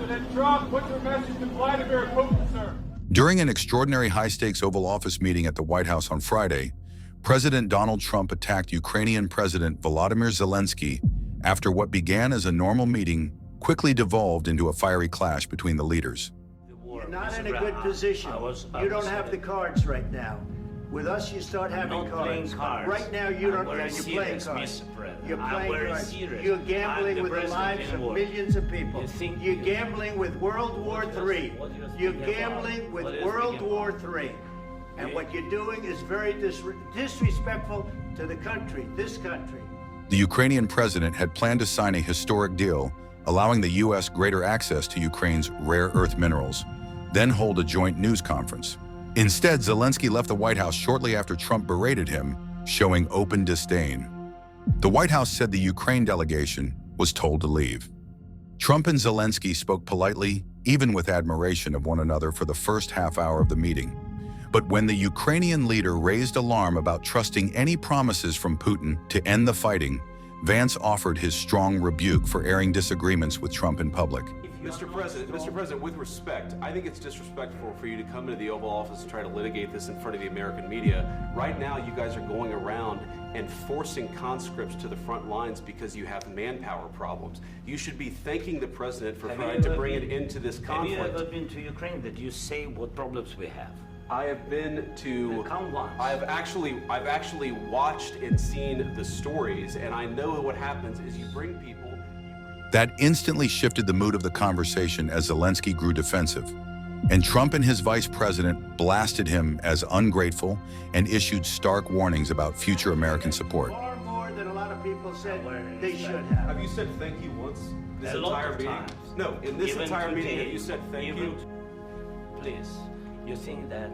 President Trump, what's your message to Vladimir Putin, sir? During an extraordinary high-stakes Oval Office meeting at the White House on Friday, President Donald Trump attacked Ukrainian President Volodymyr Zelensky after what began as a normal meeting quickly devolved into a fiery clash between the leaders. You're not in a good position. You don't have the cards right now. With us, you start having cards. Right now, you don't. You're playing cards. You're playing cards. You're gambling with the lives of millions of people. You're gambling with World War III. You're gambling with World War III. And what you're doing is very disrespectful to the country, this country. The Ukrainian president had planned to sign a historic deal allowing the U.S. greater access to Ukraine's rare earth minerals, then hold a joint news conference. Instead, Zelensky left the White House shortly after Trump berated him, showing open disdain. The White House said the Ukraine delegation was told to leave. Trump and Zelensky spoke politely, even with admiration of one another for the first half hour of the meeting. But when the Ukrainian leader raised alarm about trusting any promises from Putin to end the fighting, Vance offered his strong rebuke for airing disagreements with Trump in public. Mr. President, with respect, I think it's disrespectful for you to come into the Oval Office and try to litigate this in front of the American media. Right now, you guys are going around and forcing conscripts to the front lines because you have manpower problems. You should be thanking the president for trying to bring it into this conflict. Have you ever been to Ukraine? Did you say what problems we have? I have been to. Come once. I've actually watched and seen the stories, and I know what happens is you bring people. That instantly shifted the mood of the conversation as Zelensky grew defensive, and Trump and his vice president blasted him as ungrateful and issued stark warnings about future American support. Far more than a lot of people said they should have. Have you said thank you once this A lot entire of meeting? times. No, in this Even entire meeting, today, have you said thank you? Please, you think that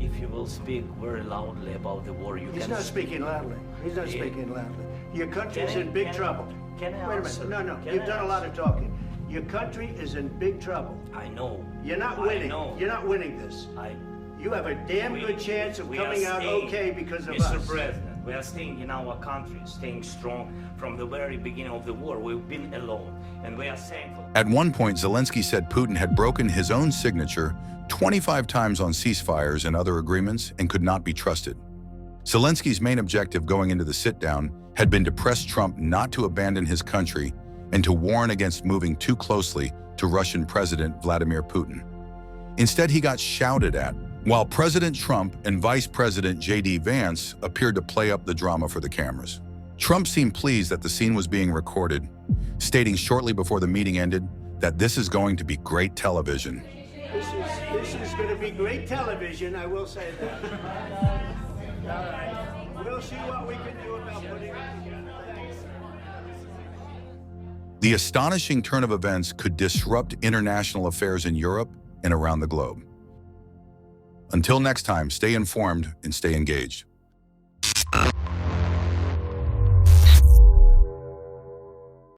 if you will speak very loudly about the war, He's not speaking loudly. He's not speaking loudly. Your country is in big trouble. Can I Wait a answer? minute. No, Can you've I done a lot of talking. Your country is in big trouble. I know. You're not I winning. know. You're not winning this. You have a damn good chance of coming out okay because of us. Mr. President, we are staying in our country, staying strong from the very beginning of the war. We've been alone, and we are thankful. At one point, Zelensky said Putin had broken his own signature 25 times on ceasefires and other agreements and could not be trusted. Zelensky's main objective going into the sit-down had been to press Trump not to abandon his country and to warn against moving too closely to Russian President Vladimir Putin. Instead, he got shouted at, while President Trump and Vice President J.D. Vance appeared to play up the drama for the cameras. Trump seemed pleased that the scene was being recorded, stating shortly before the meeting ended that this is going to be great television. This is going to be great television, I will say that. All right. We'll see what we can do about putting it together. Thanks. The astonishing turn of events could disrupt international affairs in Europe and around the globe. Until next time, stay informed and stay engaged.